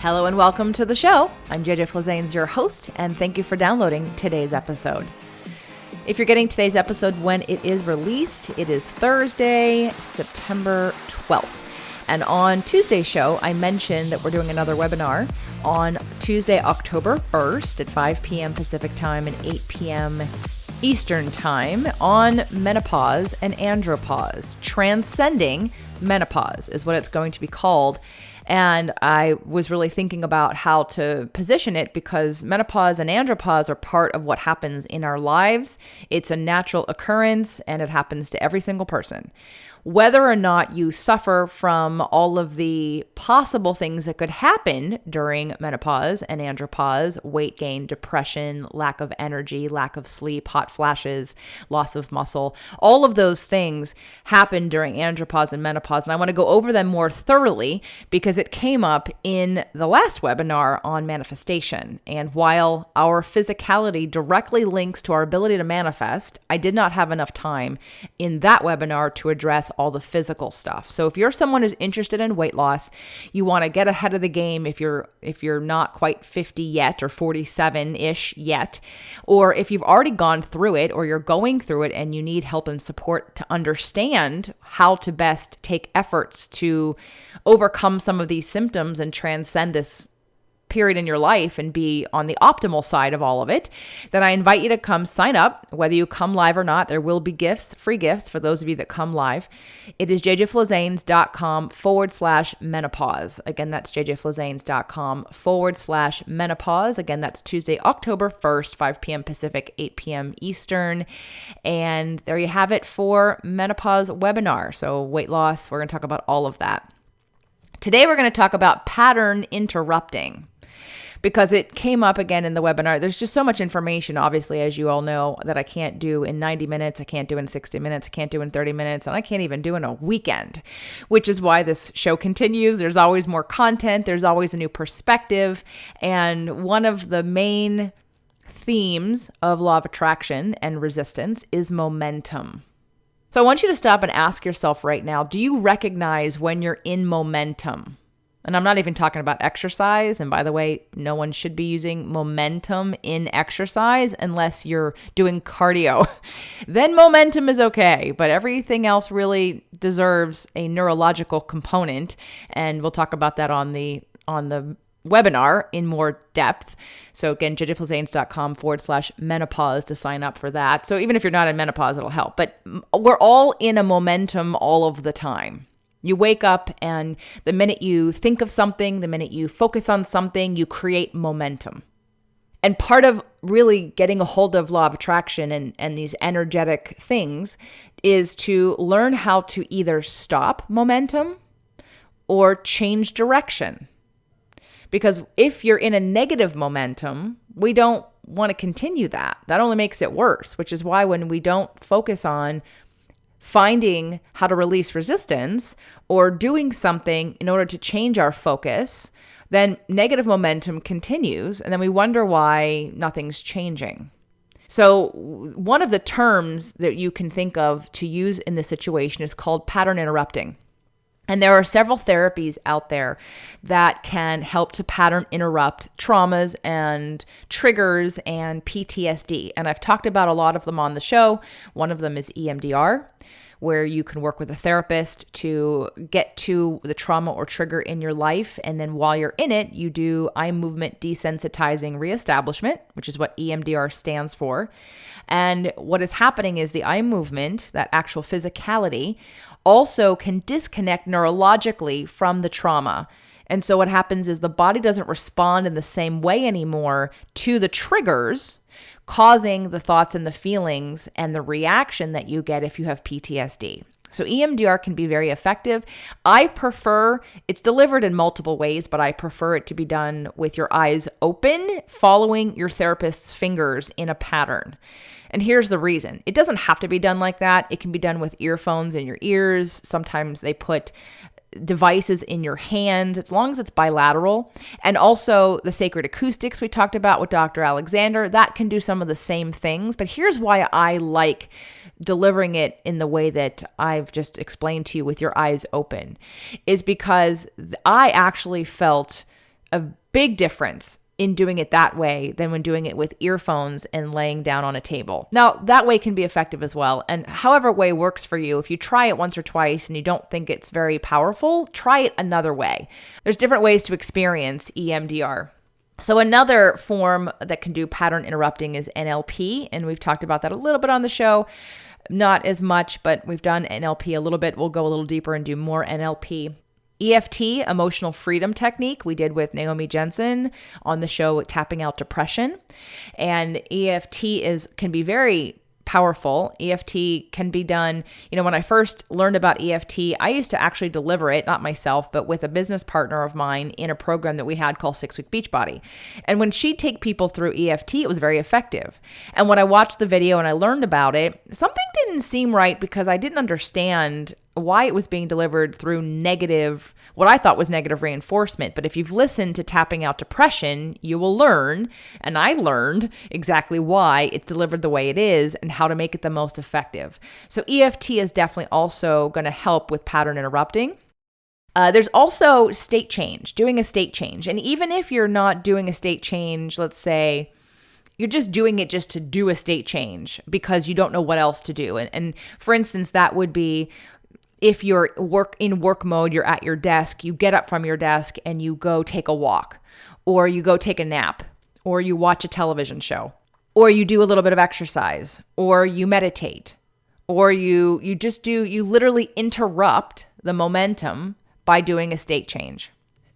Hello and welcome to the show. I'm JJ Flizanes, your host, and thank you for downloading today's episode. If you're getting today's episode when it is released, it is Thursday, September 12th. And on Tuesday's show, I mentioned that we're doing another webinar on Tuesday, October 1st at 5 p.m. Pacific time and 8 p.m. Eastern time on menopause and andropause. Transcending menopause is what it's going to be called. And I was really thinking about how to position it because menopause and andropause are part of what happens in our lives. It's a natural occurrence and it happens to every single person. Whether or not you suffer from all of the possible things that could happen during menopause and andropause, weight gain, depression, lack of energy, lack of sleep, hot flashes, loss of muscle, all of those things happen during andropause and menopause. And I want to go over them more thoroughly because it came up in the last webinar on manifestation. And while our physicality directly links to our ability to manifest, I did not have enough time in that webinar to address all the physical stuff. So if you're someone who's interested in weight loss, you want to get ahead of the game if you're not quite 50 yet or 47-ish yet, or if you've already gone through it or you're going through it and you need help and support to understand how to best take efforts to overcome some of these symptoms and transcend this period in your life and be on the optimal side of all of it, then I invite you to come sign up. Whether you come live or not, there will be gifts, free gifts for those of you that come live. It is jjflizanes.com/menopause. Again, that's jjflizanes.com/menopause. Again, that's Tuesday, October 1st, 5 p.m. Pacific, 8 p.m. Eastern. And there you have it for menopause webinar. So weight loss, we're going to talk about all of that. Today, we're going to talk about pattern interrupting. Because it came up again in the webinar. There's just so much information, obviously, as you all know, that I can't do in 90 minutes, I can't do in 60 minutes, I can't do in 30 minutes, and I can't even do in a weekend, which is why this show continues. There's always more content. There's always a new perspective. And one of the main themes of law of attraction and resistance is momentum. So I want you to stop and ask yourself right now, do you recognize when you're in momentum? And I'm not even talking about exercise. And by the way, no one should be using momentum in exercise unless you're doing cardio. Then momentum is okay. But everything else really deserves a neurological component. And we'll talk about that on the webinar in more depth. So again, jjflizanes.com/menopause to sign up for that. So even if you're not in menopause, it'll help. But we're all in a momentum all of the time. You wake up and the minute you think of something, the minute you focus on something, you create momentum. And part of really getting a hold of law of attraction and these energetic things is to learn how to either stop momentum or change direction. Because if you're in a negative momentum, we don't want to continue that. That only makes it worse, which is why when we don't focus on finding how to release resistance or doing something in order to change our focus, then negative momentum continues, and then we wonder why nothing's changing. So one of the terms that you can think of to use in this situation is called pattern interrupting. And there are several therapies out there that can help to pattern interrupt traumas and triggers and PTSD. And I've talked about a lot of them on the show. One of them is EMDR, where you can work with a therapist to get to the trauma or trigger in your life. And then while you're in it, you do eye movement desensitizing reestablishment, which is what EMDR stands for. And what is happening is the eye movement, that actual physicality, also can disconnect neurologically from the trauma. And so what happens is the body doesn't respond in the same way anymore to the triggers, causing the thoughts and the feelings and the reaction that you get if you have PTSD. So EMDR can be very effective. I prefer, it's delivered in multiple ways, but I prefer it to be done with your eyes open, following your therapist's fingers in a pattern. And here's the reason. It doesn't have to be done like that. It can be done with earphones in your ears. Sometimes they put devices in your hands, as long as it's bilateral. And also the sacred acoustics we talked about with Dr. Alexander, that can do some of the same things. But here's why I like delivering it in the way that I've just explained to you with your eyes open, is because I actually felt a big difference in doing it that way than when doing it with earphones and laying down on a table. Now, that way can be effective as well. And however way works for you, if you try it once or twice and you don't think it's very powerful, try it another way. There's different ways to experience EMDR. So another form that can do pattern interrupting is NLP, and we've talked about that a little bit on the show. Not as much, but we've done NLP a little bit. We'll go a little deeper and do more NLP. EFT, emotional freedom technique, we did with Naomi Jensen on the show Tapping Out Depression. And EFT can be very powerful. EFT can be done, when I first learned about EFT, I used to actually deliver it, not myself, but with a business partner of mine in a program that we had called 6 Week Beachbody. And when she'd take people through EFT, it was very effective. And when I watched the video and I learned about it, something didn't seem right because I didn't understand why it was being delivered through what I thought was negative reinforcement. But if you've listened to Tapping Out Depression, you will learn, and I learned exactly why it's delivered the way it is and how to make it the most effective. So EFT is definitely also going to help with pattern interrupting. There's also state change, doing a state change. And even if you're not doing a state change, let's say, you're just doing it just to do a state change because you don't know what else to do. And for instance, that would be if you're in work mode, you're at your desk, you get up from your desk and you go take a walk, or you go take a nap, or you watch a television show, or you do a little bit of exercise, or you meditate, or you literally interrupt the momentum by doing a state change.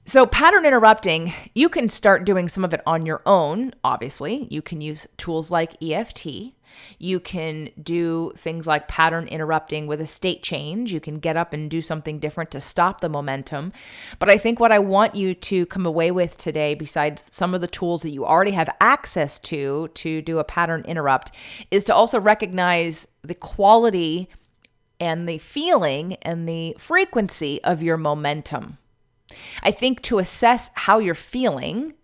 So pattern interrupting, you can start doing some of it on your own, obviously. You can use tools like EFT. You can do things like pattern interrupting with a state change. You can get up and do something different to stop the momentum. But I think what I want you to come away with today, besides some of the tools that you already have access to do a pattern interrupt, is to also recognize the quality and the feeling and the frequency of your momentum. I think to assess how you're feeling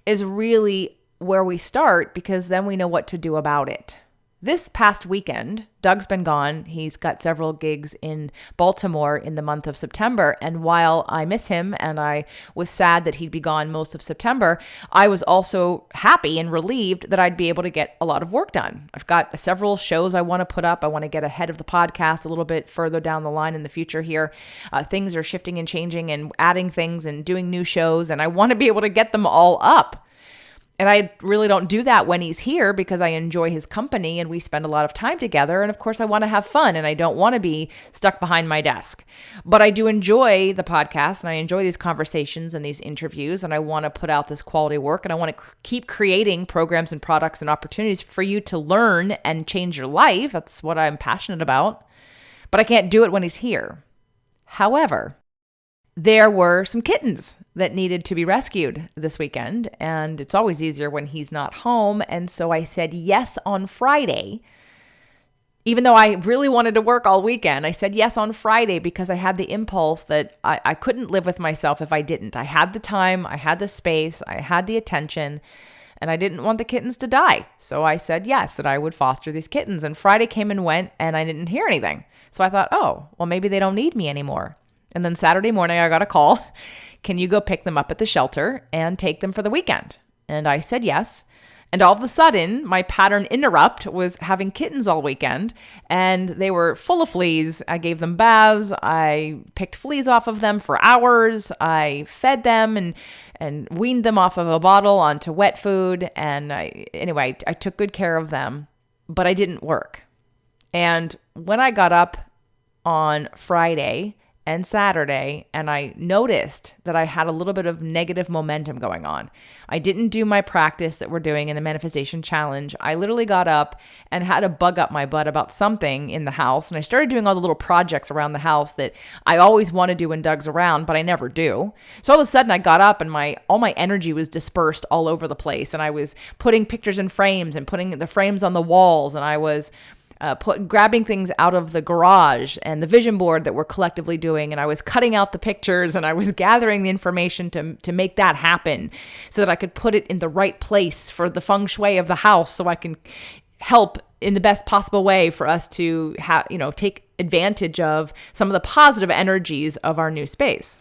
is really where we start, because then we know what to do about it. This past weekend, Doug's been gone. He's got several gigs in Baltimore in the month of September. And while I miss him and I was sad that he'd be gone most of September, I was also happy and relieved that I'd be able to get a lot of work done. I've got several shows I want to put up. I want to get ahead of the podcast a little bit further down the line in the future here. Things are shifting and changing and adding things and doing new shows, and I want to be able to get them all up. And I really don't do that when he's here because I enjoy his company and we spend a lot of time together. And of course, I want to have fun and I don't want to be stuck behind my desk. But I do enjoy the podcast and I enjoy these conversations and these interviews. And I want to put out this quality work and I want to keep creating programs and products and opportunities for you to learn and change your life. That's what I'm passionate about. But I can't do it when he's here. However, there were some kittens that needed to be rescued this weekend, and it's always easier when he's not home. And so I said yes on Friday, even though I really wanted to work all weekend. I said yes on Friday because I had the impulse that I couldn't live with myself if I didn't. I had the time, I had the space, I had the attention, and I didn't want the kittens to die. So I said yes, that I would foster these kittens. And Friday came and went, and I didn't hear anything. So I thought, oh, well, maybe they don't need me anymore. And then Saturday morning, I got a call. Can you go pick them up at the shelter and take them for the weekend? And I said yes. And all of a sudden, my pattern interrupt was having kittens all weekend, and they were full of fleas. I gave them baths. I picked fleas off of them for hours. I fed them and weaned them off of a bottle onto wet food. And I took good care of them, but I didn't work. And when I got up on Friday and Saturday, and I noticed that I had a little bit of negative momentum going on. I didn't do my practice that we're doing in the Manifestation Challenge. I literally got up and had a bug up my butt about something in the house, and I started doing all the little projects around the house that I always want to do when Doug's around, but I never do. So all of a sudden I got up and all my energy was dispersed all over the place, and I was putting pictures in frames and putting the frames on the walls, and I was grabbing things out of the garage and the vision board that we're collectively doing. And I was cutting out the pictures and I was gathering the information to make that happen so that I could put it in the right place for the feng shui of the house, so I can help in the best possible way for us to take advantage of some of the positive energies of our new space.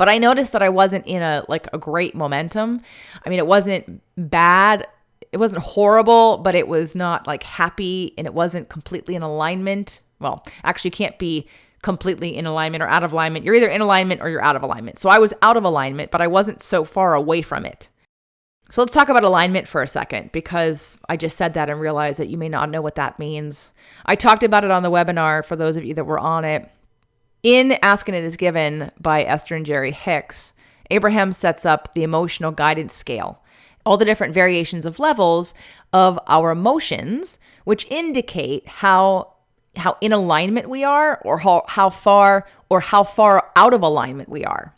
But I noticed that I wasn't in a great momentum. I mean, it wasn't bad. It wasn't horrible, but it was not like happy, and it wasn't completely in alignment. Well, actually, you can't be completely in alignment or out of alignment. You're either in alignment or you're out of alignment. So I was out of alignment, but I wasn't so far away from it. So let's talk about alignment for a second, because I just said that and realized that you may not know what that means. I talked about it on the webinar for those of you that were on it. In Ask and It Is Given by Esther and Jerry Hicks, Abraham sets up the emotional guidance scale, all the different variations of levels of our emotions, which indicate how in alignment we are, or how far out of alignment we are.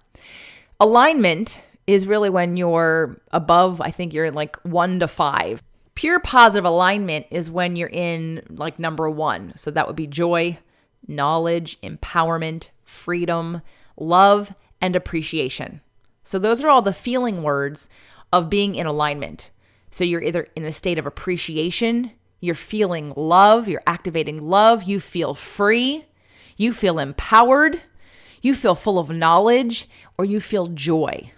Alignment is really when you're above, I think you're in like 1 to 5. Pure positive alignment is when you're in like number 1. So that would be joy, knowledge, empowerment, freedom, love, and appreciation. So those are all the feeling words of being in alignment. So you're either in a state of appreciation, you're feeling love, you're activating love, you feel free, you feel empowered, you feel full of knowledge, or you feel joy.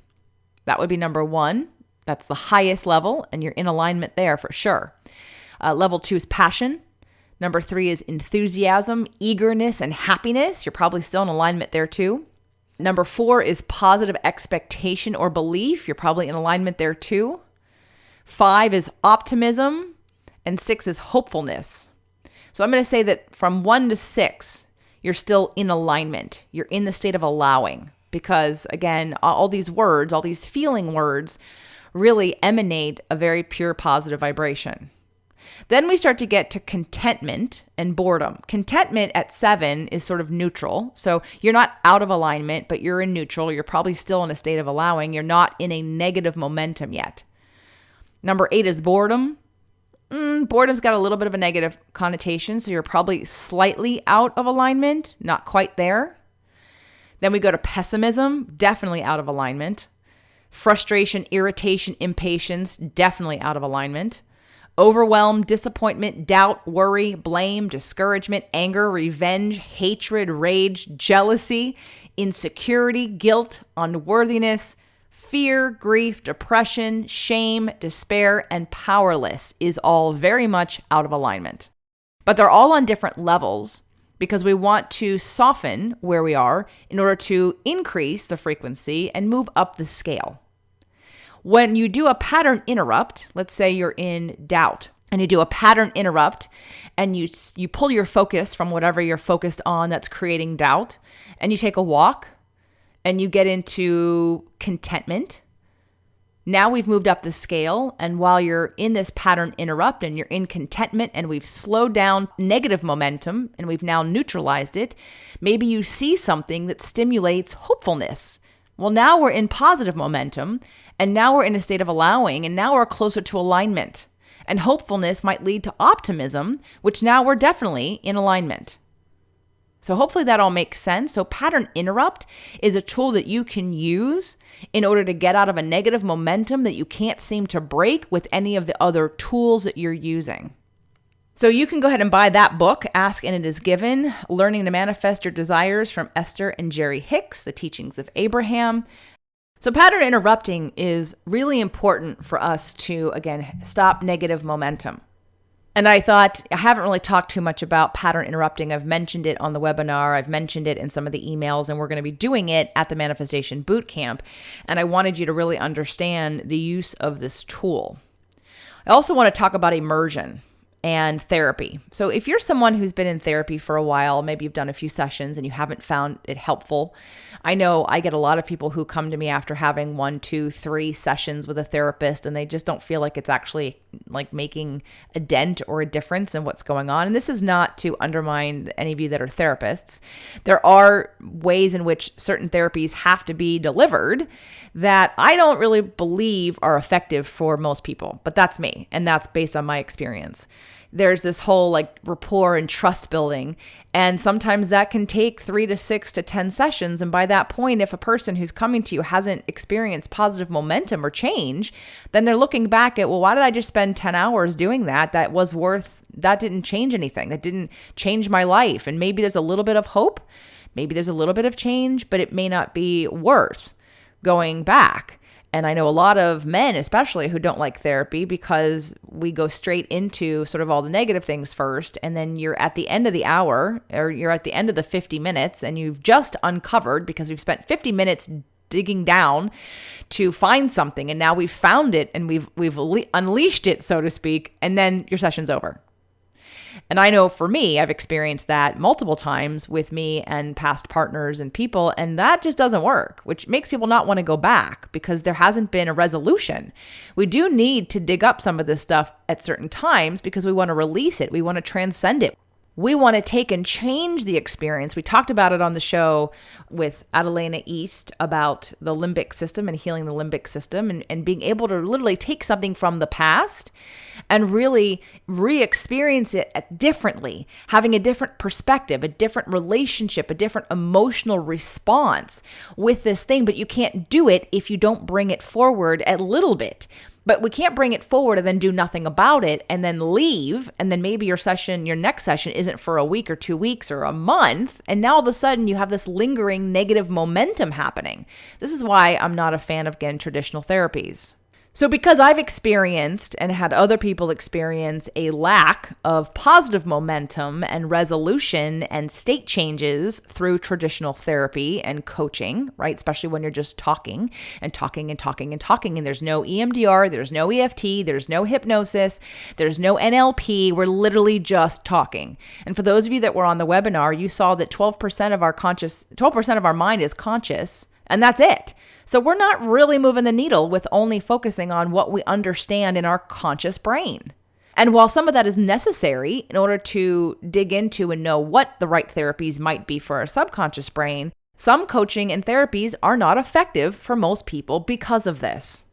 That would be number 1. That's the highest level, and you're in alignment there for sure. Level 2 is passion. Number 3 is enthusiasm, eagerness, and happiness. You're probably still in alignment there too. Number 4 is positive expectation or belief. You're probably in alignment there too. 5 is optimism, and 6 is hopefulness. So I'm going to say that from 1 to 6, you're still in alignment. You're in the state of allowing, because again, all these words, all these feeling words really emanate a very pure positive vibration. Then we start to get to contentment and boredom. Contentment at 7 is sort of neutral. So you're not out of alignment, but you're in neutral. You're probably still in a state of allowing. You're not in a negative momentum yet. Number 8 is boredom. Boredom's got a little bit of a negative connotation, so you're probably slightly out of alignment, not quite there. Then we go to pessimism, definitely out of alignment. Frustration, irritation, impatience, definitely out of alignment. Overwhelm, disappointment, doubt, worry, blame, discouragement, anger, revenge, hatred, rage, jealousy, insecurity, guilt, unworthiness, fear, grief, depression, shame, despair, and powerless is all very much out of alignment. But they're all on different levels, because we want to soften where we are in order to increase the frequency and move up the scale. When you do a pattern interrupt, let's say you're in doubt, and you do a pattern interrupt, and you pull your focus from whatever you're focused on that's creating doubt, and you take a walk, and you get into contentment. Now we've moved up the scale, and while you're in this pattern interrupt and you're in contentment and we've slowed down negative momentum and we've now neutralized it, maybe you see something that stimulates hopefulness. Well, now we're in positive momentum, and now we're in a state of allowing, and now we're closer to alignment. And hopefulness might lead to optimism, which now we're definitely in alignment. So hopefully that all makes sense. So pattern interrupt is a tool that you can use in order to get out of a negative momentum that you can't seem to break with any of the other tools that you're using. So you can go ahead and buy that book, Ask and It Is Given, Learning to Manifest Your Desires from Esther and Jerry Hicks, The Teachings of Abraham. So pattern interrupting is really important for us to, again, stop negative momentum. And I thought, I haven't really talked too much about pattern interrupting. I've mentioned it on the webinar. I've mentioned it in some of the emails, and we're going to be doing it at the Manifestation Bootcamp. And I wanted you to really understand the use of this tool. I also want to talk about immersion and therapy. So if you're someone who's been in therapy for a while, maybe you've done a few sessions and you haven't found it helpful. I know I get a lot of people who come to me after having 1, 2, 3 sessions with a therapist, and they just don't feel like it's actually like making a dent or a difference in what's going on. And this is not to undermine any of you that are therapists. There are ways in which certain therapies have to be delivered that I don't really believe are effective for most people, but that's me. And that's based on my experience. There's this whole like rapport and trust building. And sometimes that can take 3 to 6 to 10 sessions. And by that point, if a person who's coming to you hasn't experienced positive momentum or change, then they're looking back at, well, why did I just spend 10 hours doing that? That didn't change anything. That didn't change my life. And maybe there's a little bit of hope. Maybe there's a little bit of change, but it may not be worth going back. And I know a lot of men, especially, who don't like therapy because we go straight into sort of all the negative things first. And then you're at the end of the hour, or you're at the end of the 50 minutes, and you've just uncovered, because we've spent 50 minutes digging down to find something. And now we've found it and we've unleashed it, so to speak. And then your session's over. And I know for me, I've experienced that multiple times with me and past partners and people, and that just doesn't work, which makes people not want to go back because there hasn't been a resolution. We do need to dig up some of this stuff at certain times because we want to release it. We want to transcend it. We want to take and change the experience. We talked about it on the show with Adelena East about the limbic system and healing the limbic system and being able to literally take something from the past and really re-experience it differently, having a different perspective, a different relationship, a different emotional response with this thing. But you can't do it if you don't bring it forward a little bit. But we can't bring it forward and then do nothing about it and then leave. And then maybe your next session isn't for a week or 2 weeks or a month. And now all of a sudden you have this lingering negative momentum happening. This is why I'm not a fan of, again, traditional therapies. So because I've experienced and had other people experience a lack of positive momentum and resolution and state changes through traditional therapy and coaching, right? Especially when you're just talking and talking and talking and talking, and there's no EMDR, there's no EFT, there's no hypnosis, there's no NLP. We're literally just talking. And for those of you that were on the webinar, you saw that 12% of our mind is conscious, and that's it. So we're not really moving the needle with only focusing on what we understand in our conscious brain. And while some of that is necessary in order to dig into and know what the right therapies might be for our subconscious brain, some coaching and therapies are not effective for most people because of this.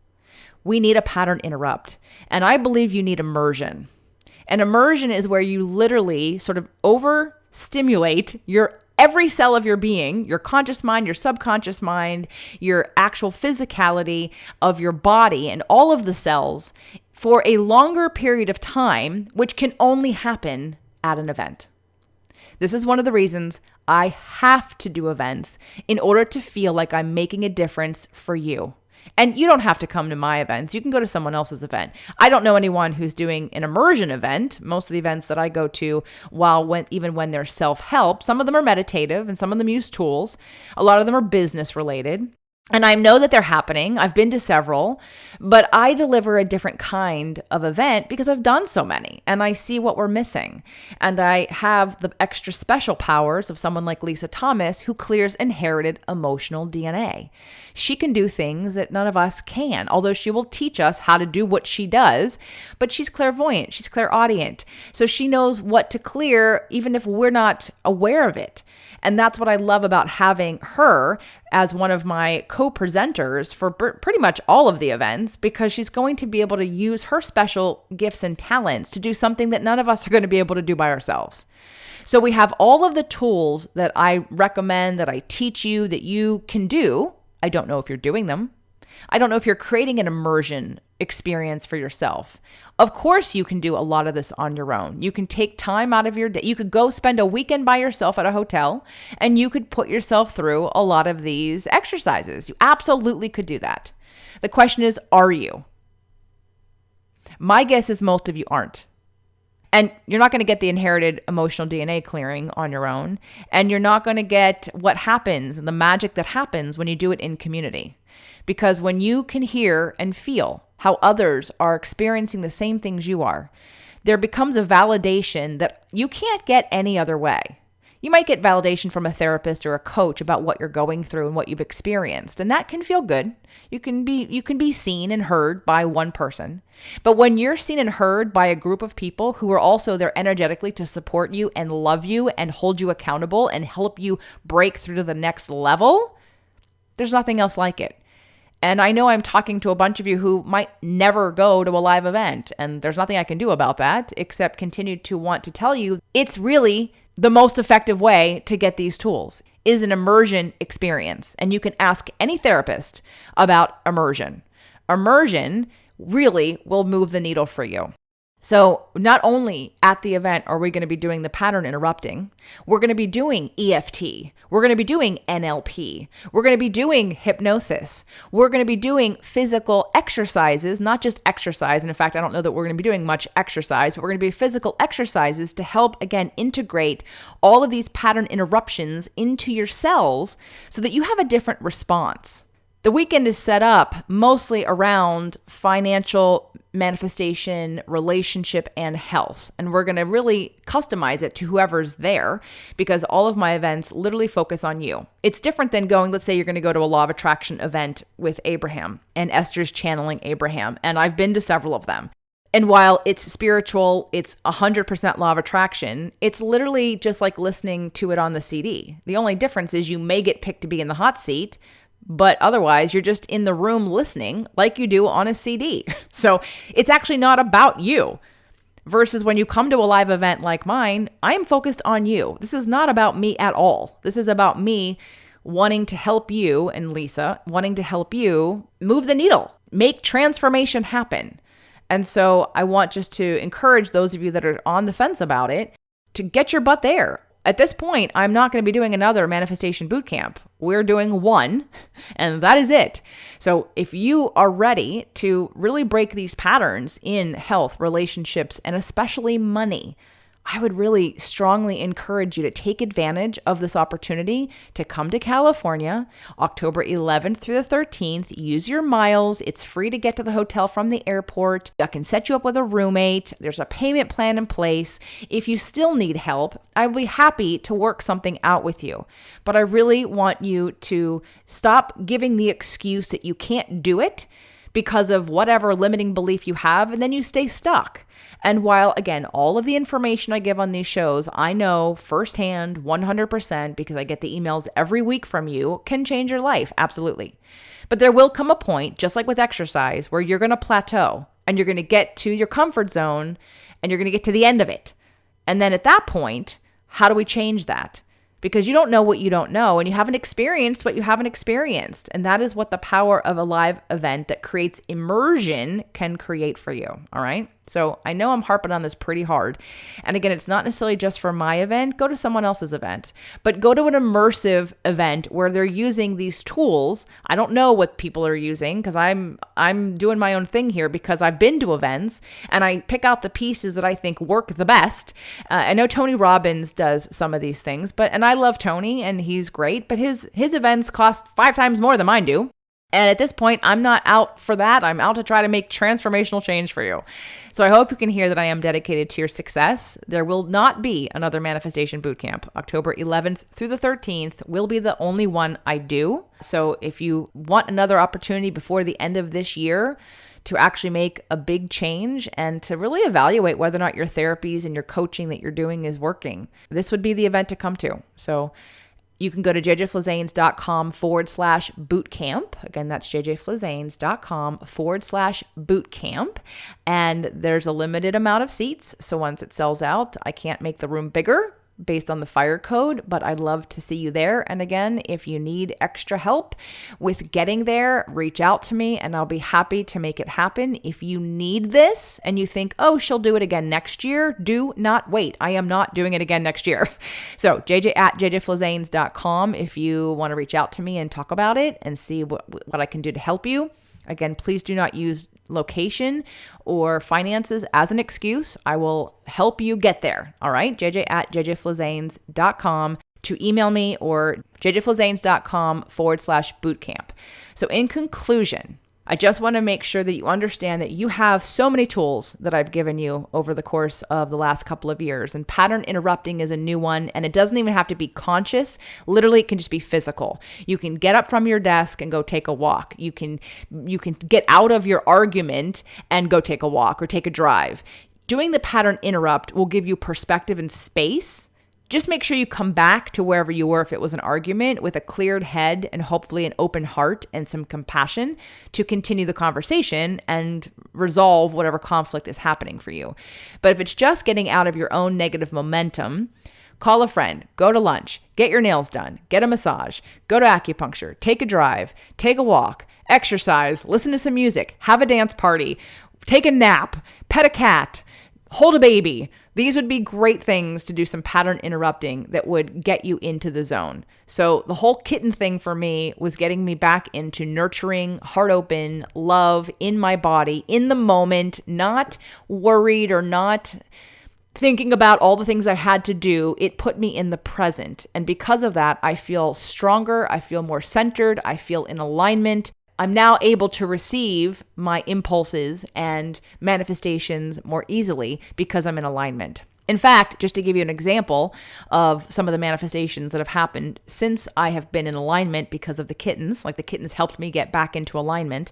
We need a pattern interrupt. And I believe you need immersion. And immersion is where you literally sort of overstimulate every cell of your being, your conscious mind, your subconscious mind, your actual physicality of your body, and all of the cells for a longer period of time, which can only happen at an event. This is one of the reasons I have to do events in order to feel like I'm making a difference for you. And you don't have to come to my events. You can go to someone else's event. I don't know anyone who's doing an immersion event. Most of the events that I go to, even when they're self-help, some of them are meditative and some of them use tools. A lot of them are business related. And I know that they're happening. I've been to several, but I deliver a different kind of event because I've done so many and I see what we're missing. And I have the extra special powers of someone like Lisa Thomas, who clears inherited emotional DNA. She can do things that none of us can, although she will teach us how to do what she does, but she's clairvoyant, she's clairaudient. So she knows what to clear even if we're not aware of it. And that's what I love about having her as one of my co-presenters for pretty much all of the events, because she's going to be able to use her special gifts and talents to do something that none of us are going to be able to do by ourselves. So we have all of the tools that I recommend, that I teach you, that you can do. I don't know if you're doing them. I don't know if you're creating an immersion experience for yourself. Of course, you can do a lot of this on your own. You can take time out of your day. You could go spend a weekend by yourself at a hotel and you could put yourself through a lot of these exercises. You absolutely could do that. The question is, are you? My guess is most of you aren't. And you're not going to get the inherited emotional DNA clearing on your own. And you're not going to get what happens, the magic that happens when you do it in community. Because when you can hear and feel how others are experiencing the same things you are, there becomes a validation that you can't get any other way. You might get validation from a therapist or a coach about what you're going through and what you've experienced, and that can feel good. You can be seen and heard by one person. But when you're seen and heard by a group of people who are also there energetically to support you and love you and hold you accountable and help you break through to the next level, there's nothing else like it. And I know I'm talking to a bunch of you who might never go to a live event, and there's nothing I can do about that except continue to want to tell you it's really the most effective way to get these tools is an immersion experience. And you can ask any therapist about immersion. Immersion really will move the needle for you. So not only at the event are we going to be doing the pattern interrupting, we're going to be doing EFT. We're going to be doing NLP. We're going to be doing hypnosis. We're going to be doing physical exercises, not just exercise. And in fact, I don't know that we're going to be doing much exercise, but we're going to be physical exercises to help, again, integrate all of these pattern interruptions into your cells so that you have a different response. The weekend is set up mostly around financial manifestation, relationship, and health. And we're going to really customize it to whoever's there because all of my events literally focus on you. It's different than going, let's say you're going to go to a Law of Attraction event with Abraham and Esther's channeling Abraham. And I've been to several of them. And while it's spiritual, it's 100% Law of Attraction, it's literally just like listening to it on the CD. The only difference is you may get picked to be in the hot seat, but otherwise, you're just in the room listening like you do on a CD. So it's actually not about you. Versus when you come to a live event like mine, I am focused on you. This is not about me at all. This is about me wanting to help you and Lisa, wanting to help you move the needle, make transformation happen. And so I want just to encourage those of you that are on the fence about it to get your butt there. At this point, I'm not going to be doing another manifestation bootcamp. We're doing one, and that is it. So if you are ready to really break these patterns in health, relationships, and especially money, I would really strongly encourage you to take advantage of this opportunity to come to California, October 11th through the 13th. Use your miles. It's free to get to the hotel from the airport. I can set you up with a roommate. There's a payment plan in place. If you still need help, I will be happy to work something out with you. But I really want you to stop giving the excuse that you can't do it because of whatever limiting belief you have, and then you stay stuck. And while, again, all of the information I give on these shows, I know firsthand 100% because I get the emails every week from you, can change your life. Absolutely. But there will come a point, just like with exercise, where you're going to plateau and you're going to get to your comfort zone and you're going to get to the end of it. And then at that point, how do we change that? Because you don't know what you don't know and you haven't experienced what you haven't experienced. And that is what the power of a live event that creates immersion can create for you. All right. So I know I'm harping on this pretty hard. And again, it's not necessarily just for my event. Go to someone else's event, but go to an immersive event where they're using these tools. I don't know what people are using because I'm doing my own thing here because I've been to events and I pick out the pieces that I think work the best. I know Tony Robbins does some of these things, and I love Tony and he's great, but his events cost 5 times more than mine do. And at this point, I'm not out for that. I'm out to try to make transformational change for you. So I hope you can hear that I am dedicated to your success. There will not be another manifestation bootcamp. October 11th through the 13th will be the only one I do. So if you want another opportunity before the end of this year to actually make a big change and to really evaluate whether or not your therapies and your coaching that you're doing is working, this would be the event to come to. So you can go to jjflizanes.com/bootcamp. Again, that's jjflizanes.com/bootcamp. And there's a limited amount of seats. So once it sells out, I can't make the room bigger based on the fire code, but I'd love to see you there. And again, if you need extra help with getting there, reach out to me and I'll be happy to make it happen. If you need this and you think, oh, she'll do it again next year, do not wait. I am not doing it again next year. So jj@jjflizanes.com if you want to reach out to me and talk about it and see what I can do to help you. Again, please do not use location or finances as an excuse. I will help you get there. All right. jj@jjflizanes.com to email me or jjflizanes.com/bootcamp. So in conclusion, I just want to make sure that you understand that you have so many tools that I've given you over the course of the last couple of years. And pattern interrupting is a new one. And it doesn't even have to be conscious. Literally, it can just be physical. You can get up from your desk and go take a walk. You can get out of your argument and go take a walk or take a drive. Doing the pattern interrupt will give you perspective and space. Just make sure you come back to wherever you were if it was an argument with a cleared head and hopefully an open heart and some compassion to continue the conversation and resolve whatever conflict is happening for you. But if it's just getting out of your own negative momentum, call a friend, go to lunch, get your nails done, get a massage, go to acupuncture, take a drive, take a walk, exercise, listen to some music, have a dance party, take a nap, pet a cat, hold a baby. These would be great things to do some pattern interrupting that would get you into the zone. So the whole kitten thing for me was getting me back into nurturing, heart open, love in my body, in the moment, not worried or not thinking about all the things I had to do. It put me in the present. And because of that, I feel stronger. I feel more centered. I feel in alignment. I'm now able to receive my impulses and manifestations more easily because I'm in alignment. In fact, just to give you an example of some of the manifestations that have happened since I have been in alignment because of the kittens, like the kittens helped me get back into alignment,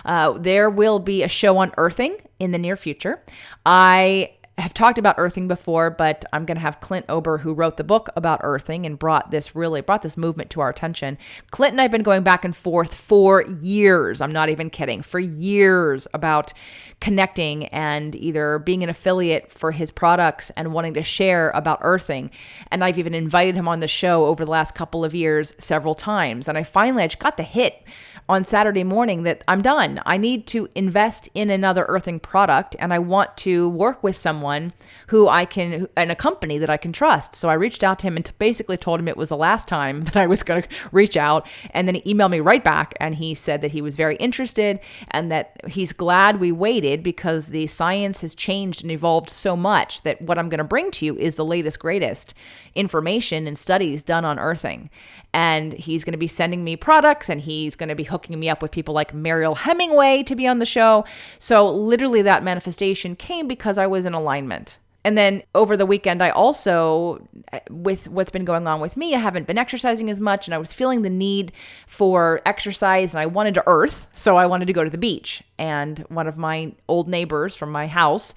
there will be a show on earthing in the near future. I have talked about earthing before, but I'm going to have Clint Ober, who wrote the book about earthing and brought this movement to our attention. Clint and I have been going back and forth for years. I'm not even kidding. For years about connecting and either being an affiliate for his products and wanting to share about earthing. And I've even invited him on the show over the last couple of years several times. And I just got the hit on Saturday morning that I'm done. I need to invest in another earthing product, and I want to work with someone and a company that I can trust. So I reached out to him and basically told him it was the last time that I was going to reach out. And then he emailed me right back, and he said that he was very interested and that he's glad we waited because the science has changed and evolved so much that what I'm going to bring to you is the latest, greatest information and studies done on earthing. And he's going to be sending me products, and he's going to be hooking me up with people like Mariel Hemingway to be on the show. So literally that manifestation came because I was in alignment. And then over the weekend, I also, with what's been going on with me, I haven't been exercising as much, and I was feeling the need for exercise, and I wanted to earth, so I wanted to go to the beach. And one of my old neighbors from my house,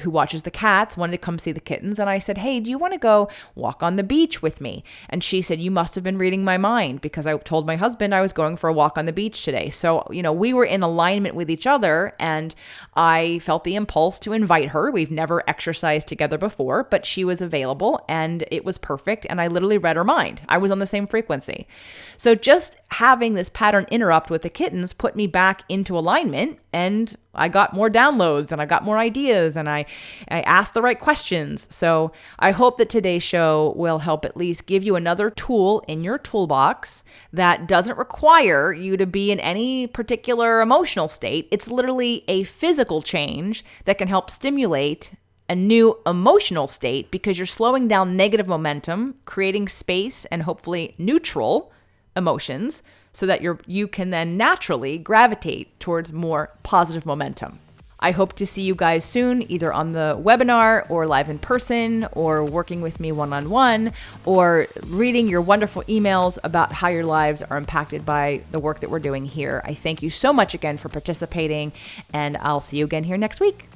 who watches the cats, wanted to come see the kittens. And I said, hey, do you want to go walk on the beach with me? And she said, you must have been reading my mind, because I told my husband I was going for a walk on the beach today. So, we were in alignment with each other, and I felt the impulse to invite her. We've never exercised together before, but she was available and it was perfect. And I literally read her mind. I was on the same frequency. So just having this pattern interrupt with the kittens put me back into alignment, and I got more downloads and I got more ideas, and I asked the right questions. So I hope that today's show will help at least give you another tool in your toolbox that doesn't require you to be in any particular emotional state. It's literally a physical change that can help stimulate a new emotional state, because you're slowing down negative momentum, creating space and hopefully neutral emotions so that you can then naturally gravitate towards more positive momentum. I hope to see you guys soon, either on the webinar or live in person, or working with me one-on-one, or reading your wonderful emails about how your lives are impacted by the work that we're doing here. I thank you so much again for participating, and I'll see you again here next week.